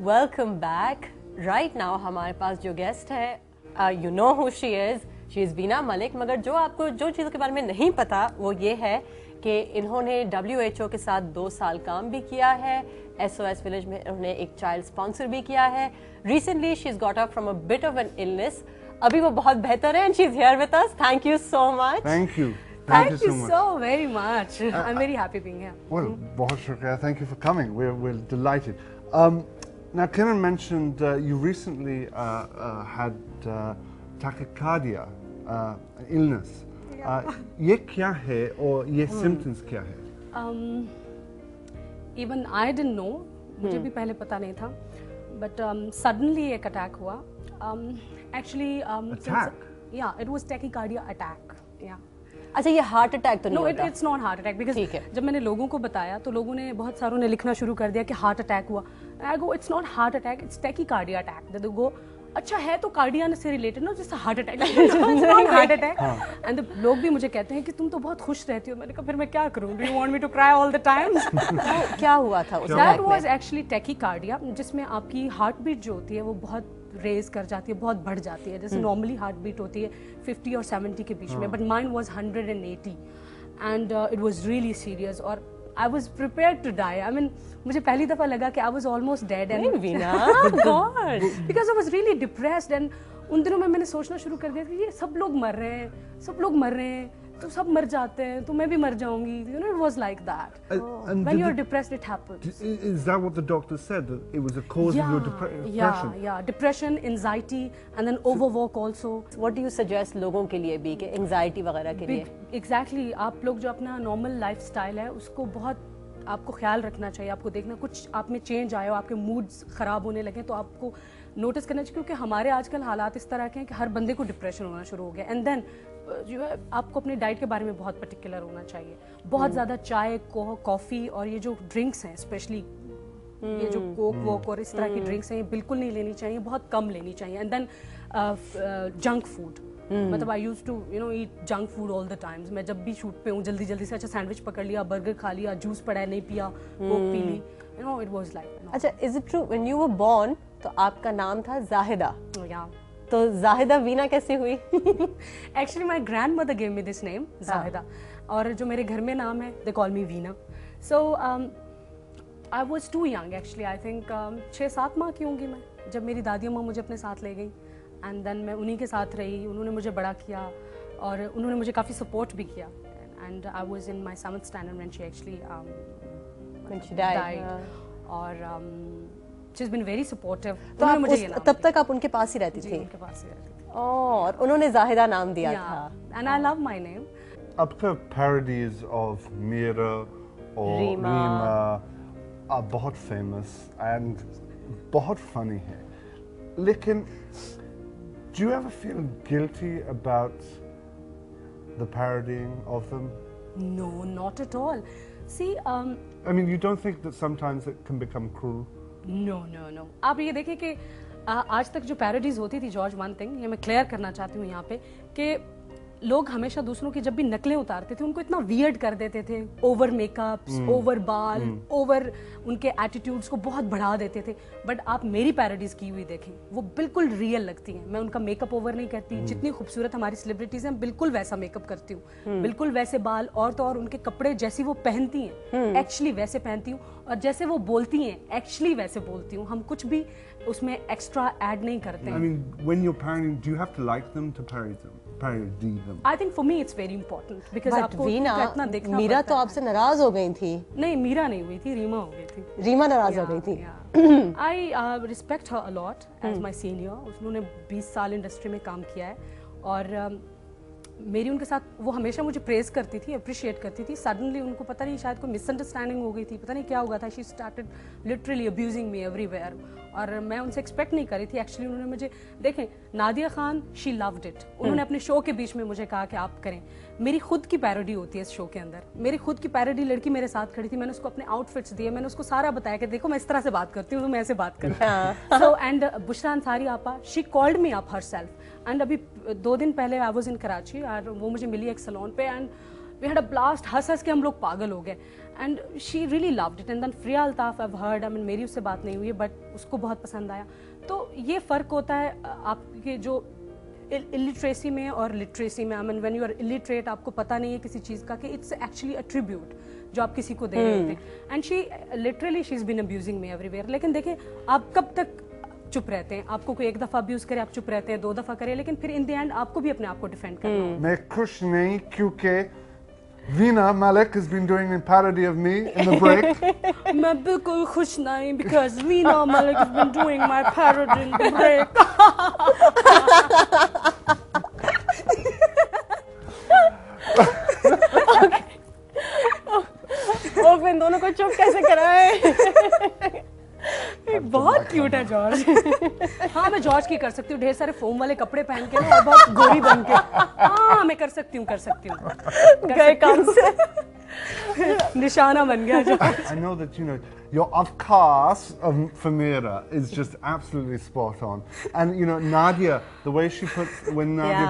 Welcome back. Right now हमारे पास जो guest है, you know who she is Veena Malik. मगर जो आपको जो चीज़ों के बारे में नहीं पता वो ये है कि इन्होंने WHO के साथ 2 साल काम भी किया है। SOS विलेज में उन्होंने एक चाइल्ड स्पॉन्सर भी किया है। Recently she is got up from a bit of an illness. अभी वो बहुत बेहतर है and she is here with us. Thank you so much. Thank you. Thank you so very much. I'm very happy being here. Well, बहुत शुक्रिया. Thank you for coming. We're delighted. Now, Kiran mentioned you recently had tachycardia, illness. Yeah. ये क्या है और ये symptoms क्या है? Even I didn't know. मुझे भी पहले पता नहीं था. But suddenly एक attack हुआ. Actually, Attack? Yeah, it was tachycardia attack. Yeah. अच्छा, ये हार्ट अटैक तो नहीं No, होता? it's not heart attack because ठीक है। जब मैंने लोगों को बताया तो लोगों ने बहुत सारों ने लिखना शुरू कर दिया कि हार्ट अटैक हुआ। I go, it's not heart attack, it's tachycardia attack. They go, अच्छा है तो कार्डिया से रिलेटेड ना, जैसे heart attack. Heart attack. And लोग भी मुझे कहते हैं कि तुम तो बहुत खुश रहती हो। मैंने कहा फिर मैं क्या करूं? Do you want me to cry all the time? क्या हुआ था उस That अटैक में? was actually tachycardia, जिसमें आपकी हार्ट बीट जो होती है वो बहुत रेज कर जाती है, बहुत बढ़ जाती है। जैसे नॉर्मली हार्ट बीट होती है 50 और 70 के बीच में, but mine was 180 and it was really serious और I was prepared to die. I mean मुझे पहली दफा लगा कि I was almost dead and Veena, God, because I was really depressed. And उन दिनों में मैंने सोचना शुरू कर दिया कि ये सब लोग मर रहे हैं, सब लोग मर रहे हैं, तो सब मर जाते हैं तो मैं भी मर जाऊंगी। You know, it was like that. And When did you're the- depressed, it happens. Is that what the doctor said? That it was a cause of your depression? Yeah, depression, anxiety, and then overwork also. What do you suggest लोगों के लिए भी कि anxiety वगैरह के लिए? Exactly, आप लोग जो अपना नॉर्मल लाइफस्टाइल है उसको बहुत आपको ख्याल रखना चाहिए। आपको देखना कुछ आप में चेंज आया हो, आपके मूड्स खराब होने लगे तो आपको नोटिस करना चाहिए, क्योंकि हमारे आजकल हालात इस तरह के हैं कि हर बंदे को डिप्रेशन होना शुरू हो गया। एंड देन जो है आपको अपने डाइट के बारे में बहुत पर्टिकुलर होना चाहिए। बहुत ज़्यादा चाय, कॉफ़ी और ये जो ड्रिंक्स हैं, स्पेशली ये जो कोक वोक और इस तरह की ड्रिंक्स हैं, ये बिल्कुल नहीं लेनी चाहिए, बहुत कम लेनी चाहिए। एंड देन जंक फूड, मतलब I use to eat junk food all the times. मैं जब भी शूट पे हूँ जल्दी जल्दी से अच्छा सैंडविच पकड़ लिया, बर्गर खा लिया, जूस पड़ा है नहीं पिया, कोक पी ली, इट वाज लाइक। अच्छा, is it true when you were born तो आपका नाम था जाहिदा? या तो जाहिदा वीना कैसे हुई? Actually my grandmother gave me this name Zahida, और जो मेरे घर में नाम है they call me Veena. So I was too young actually, I think 6-7 माह की होंगी मैं जब मेरी दादी अम्मा मुझे अपने साथ ले गई। एंड देन मैं उन्हीं के साथ रही, उन्होंने मुझे बड़ा किया और उन्होंने मुझे काफ़ी सपोर्ट भी किया। And I was in my 7th standard when she actually died. और she's been very supportive. तो आप मुझे ये नाम तब दिया। तक आप उनके पास ही रहती जी, थी? उनके पास ही रहती थी। और उन्होंने जाहिदा नाम दिया था। And I love my name. Up to parodies of Meera or Reema. Reema are बहुत famous and बहुत funny है. लेकिन do you ever feel guilty about the parodying of them? No, not at all. See, I mean, you don't think that sometimes it can become cruel? no. आप ये देखें कि आज तक जो पैरोडीज होती थी, जॉर्ज, वन थिंग ये मैं क्लियर करना चाहती हूँ यहाँ पे कि लोग हमेशा दूसरों की जब भी नकलें उतारते थे उनको इतना वियर्ड कर देते थे, ओवर मेकअप्स, ओवर बाल, ओवर उनके एटीट्यूड्स को बहुत बढ़ा देते थे। बट आप मेरी पैरोडीज की हुई देखें, वो बिल्कुल रियल लगती हैं। मैं उनका मेकअप ओवर नहीं करती, जितनी खूबसूरत हमारी सेलिब्रिटीज हैं बिल्कुल वैसा मेकअप करती हूँ, बिल्कुल वैसे बाल, और तो और उनके कपड़े जैसी वो पहनती हैं एक्चुअली वैसे पहनती हूँ, और जैसे वो बोलती हैं एक्चुअली वैसे बोलती हूँ। हम कुछ भी उसमें एक्स्ट्रा ऐड नहीं करते I हैं। mean, when you're parodying, do you have to like them to parody them? I think for me it's very important because but आपको वीना, इतना देखना मीरा पड़ता तो है। आपसे नाराज हो गई थी। नहीं, मीरा नहीं हुई थी, रीमा हो गई थी। रीमा नाराज हो गई थी। I respect her a lot as my senior. उन्होंने 20 साल इंडस्ट्री में काम किया है और मेरी उनके साथ वो हमेशा मुझे प्रेज करती थी, अप्रिशिएट करती थी। सडनली उनको पता नहीं शायद कोई मिसअंडरस्टैंडिंग हो गई थी, पता नहीं क्या हुआ था। She started literally abusing me everywhere और मैं उनसे एक्सपेक्ट नहीं करी थी। एक्चुअली उन्होंने मुझे देखें, Nadia Khan she loved it. उन्होंने अपने शो के बीच में मुझे कहा कि आप करें। मेरी खुद की पैरोडी होती है इस शो के अंदर, मेरी खुद की पैरोडी लड़की मेरे साथ खड़ी थी, मैंने उसको अपने आउटफिट्स दिए, मैंने उसको सारा बताया कि देखो मैं इस तरह से बात करती हूँ तो मैं ऐसे बात करती हूँ। सो एंड बुशरा अंसारी आपा, she called me up herself. And अभी 2 दिन पहले आई वाज इन कराची और वो मुझे मिली एक सैलून पे and we had a blast, हंस हंस के हम लोग पागल हो गए and she really loved it. And then Fariya Altaf I have heard, I mean मेरी उससे बात नहीं हुई है बट उसको बहुत पसंद आया। तो ये फ़र्क होता है आपके जो इलिटरेसी में और लिटरेसी में। I mean when you are illiterate आपको पता नहीं है किसी चीज़ का कि इट्स एक्चुअली अ ट्रिब्यूट जो आप किसी को दे रहे होते हैं। And she literally she is been abusing me everywhere. लेकिन देखिए आप कब तक चुप रहते हैं? आपको कोई एक दफ़ा अब्यूज़ करे आप चुप रहते हैं, 2 दफ़ा करे, लेकिन फिर इन द एंड आपको भी अपने आप को डिफेंड करना होता है। मैं खुश नहीं क्योंकि Veena Malik has been doing a parody of me in the break. मैं बिल्कुल खुश नहीं because Veena Malik has been doing my parody in the break. और फिर दोनों को चुप कैसे कराए? बहुत क्यूट है जॉर्ज। हाँ मैं जॉर्ज की कर सकती हूँ, ढेर सारे फोम वाले कपड़े पहन के ना और बहुत गोरी बन के। हाँ मैं कर सकती हूँ गए काम से निशाना बन गया George. I know that, you know, your cast of Famira is just absolutely spot on. And, you know, Nadia, the way she puts, when Nadia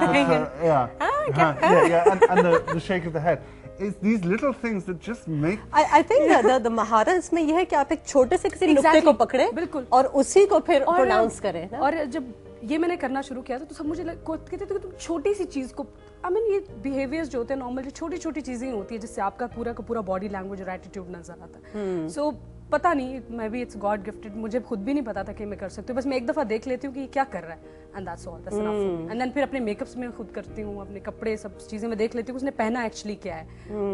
Yeah. puts her, and the shake of the head. It's these little things that just make... I think the महारत इसमें यह है कि आप एक छोटे से किसी नुक्ते को पकड़े बिल्कुल और उसी को फिर प्रोनाउंस करें ना? और जब ये मैंने करना शुरू किया था तो सब मुझे कहते थे कि तुम छोटी सी चीज को, आई मीन ये बिहेवियर्स जो होते हैं नॉर्मल, जो छोटी छोटी चीजें होती है जिससे आपका पूरा का पूरा बॉडी लैंग्वेज और एटीट्यूड नजर आता है। सो पता नहीं, मैं भी इट्स गॉड गिफ्टेड, मुझे खुद भी नहीं पता था कि मैं कर सकती हूँ। बस मैं एक दफा देख लेती हूँ कि ये क्या कर रहा है and that's all, that's enough. And then फिर अपने मेकअप्स में खुद करती हूँ, अपने कपड़े सब चीजें मैं देख लेती हूँ उसने पहना एक्चुअली क्या है,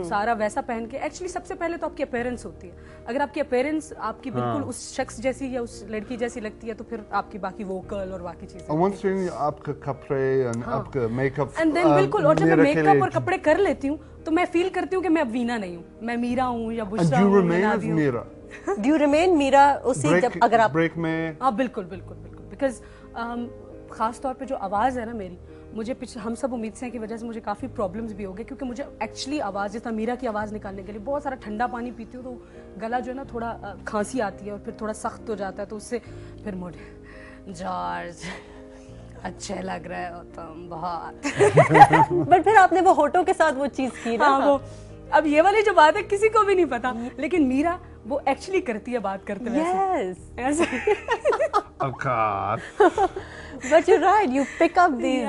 सारा वैसा पहन के। एक्चुअली सबसे पहले तो आपकी अपीयरेंस होती है, अगर आपकी अपीयरेंस आपकी बिल्कुल उस शख्स जैसी या उस लड़की जैसी लगती है तो फिर आपकी बाकी वोकल और बाकी चीजें। And once you're in आपका कपड़े and आपका मेकअप, एंड देन बिल्कुल, और जब मैं मेकअप और कपड़े कर लेती हूँ तो मैं फील करती हूँ कि मैं अब वीना नहीं हूँ, मैं मीरा हूँ या बुशरा हूँ, मैं नादी हूँ। Do you remain मीरा उसी जब अगर आप ब्रेक में? हाँ बिल्कुल बिल्कुल बिल्कुल, बिकॉज खास तौर पे जो आवाज़ है ना मेरी, मुझे हम सब उम्मीद से की वजह से मुझे काफ़ी प्रॉब्लम्स भी हो गए, क्योंकि मुझे एक्चुअली आवाज़ जिस तरह मीरा की आवाज़ निकालने के लिए बहुत सारा ठंडा पानी पीती हूँ तो गला जो है ना थोड़ा खांसी आती है और फिर थोड़ा सख्त हो जाता है, तो उससे फिर मुझे जॉर्ज अच्छे लग रहे हो तुम बहुत। बट फिर आपने वो होठों के साथ वो चीज की ना। हाँ वो, अब ये वाली जो बात है किसी को भी नहीं पता, लेकिन मीरा वो एक्चुअली करती है बात करते वैसे ऐसे। Oh God. But you're right, you pick up these.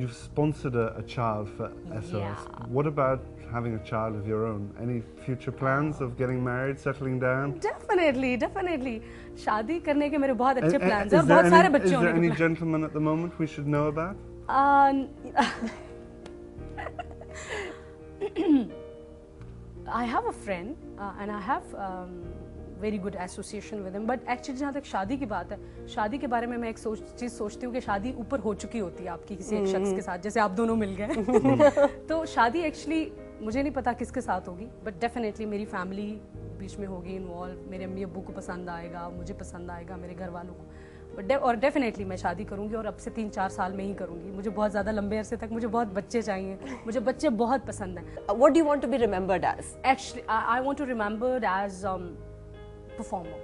You've sponsored a child for SOS. Yeah. What about having a child of your own? Any future plans of getting married, settling down? Definitely. शादी करने के मेरे बहुत अच्छे plans हैं और बहुत सारे बच्चे होने के Is there any gentleman at the moment we should know about? I have a friend and I have very good association with him, but actually जहाँ तक शादी की बात है, शादी के बारे में मैं एक चीज़ सोचती हूँ कि शादी ऊपर हो चुकी होती है आपकी किसी एक शख्स के साथ, जैसे आप दोनों मिल गए। तो शादी एक्चुअली मुझे नहीं पता किसके साथ होगी, बट डेफिनेटली मेरी फैमिली बीच में होगी इन्वॉल्व, मेरे अम्मी अब्बू को पसंद आएगा, मुझे पसंद आएगा, मेरे घर वालों को। और डेफिनेटली मैं शादी करूंगी और अब से 3-4 साल में ही करूंगी। मुझे बहुत ज़्यादा लंबे अरसे तक मुझे बहुत बच्चे चाहिए, मुझे बच्चे बहुत पसंद हैं। What do you want to be remembered as? Actually, I want to remembered as performer.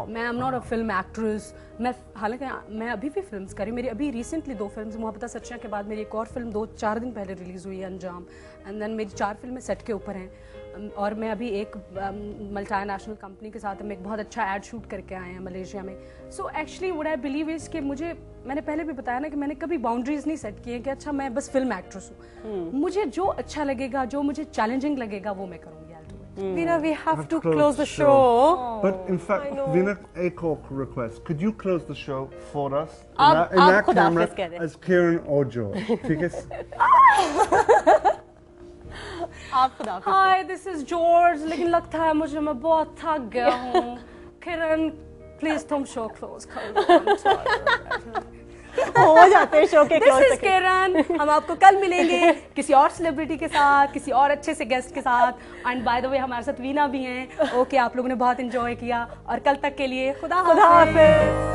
मैं I am not a film actress. मैं हालांकि मैं अभी भी फिल्म्स करी, मेरी अभी रिसेंटली 2 फिल्म्स, मोहब्बत सच्चा के बाद मेरी एक और फिल्म 2-4 दिन पहले रिलीज़ हुई है, अंजाम। एंड देन मेरी 4 फिल्में सेट के ऊपर हैं, और मैं अभी एक मल्टी नेशनल कंपनी के साथ हम एक बहुत अच्छा एड शूट करके आए हैं मलेशिया में। So actually what I believe is कि मैंने पहले भी बताया ना कि मैंने कभी बाउंड्रीज नहीं सेट किए कि अच्छा मैं बस फिल्म एक्ट्रेस हूँ। मुझे जो अच्छा लगेगा, जो मुझे चैलेंजिंग लगेगा वो मैं करूँगी। Veena, we have to close the show. But in fact, Veena, a quick request. Could you close the show for us? आप खुद camera हाफिज़ कह दें। as Kieran or George. ठीक है? आप खुद हाफिज़। Hi, this is George. लेकिन लगता है मुझे मैं बहुत थक गया हूँ। किरण, प्लीज तुम शो क्लोज कर दो। हो जाते हैं शो के This क्लोज is किरण। हम आपको कल मिलेंगे किसी और सेलिब्रिटी के साथ, किसी और अच्छे से गेस्ट के साथ। एंड बाय द वे हमारे साथ वीना भी हैं। ओके, आप लोगों ने बहुत एंजॉय किया और कल तक के लिए खुदा हाफिज़।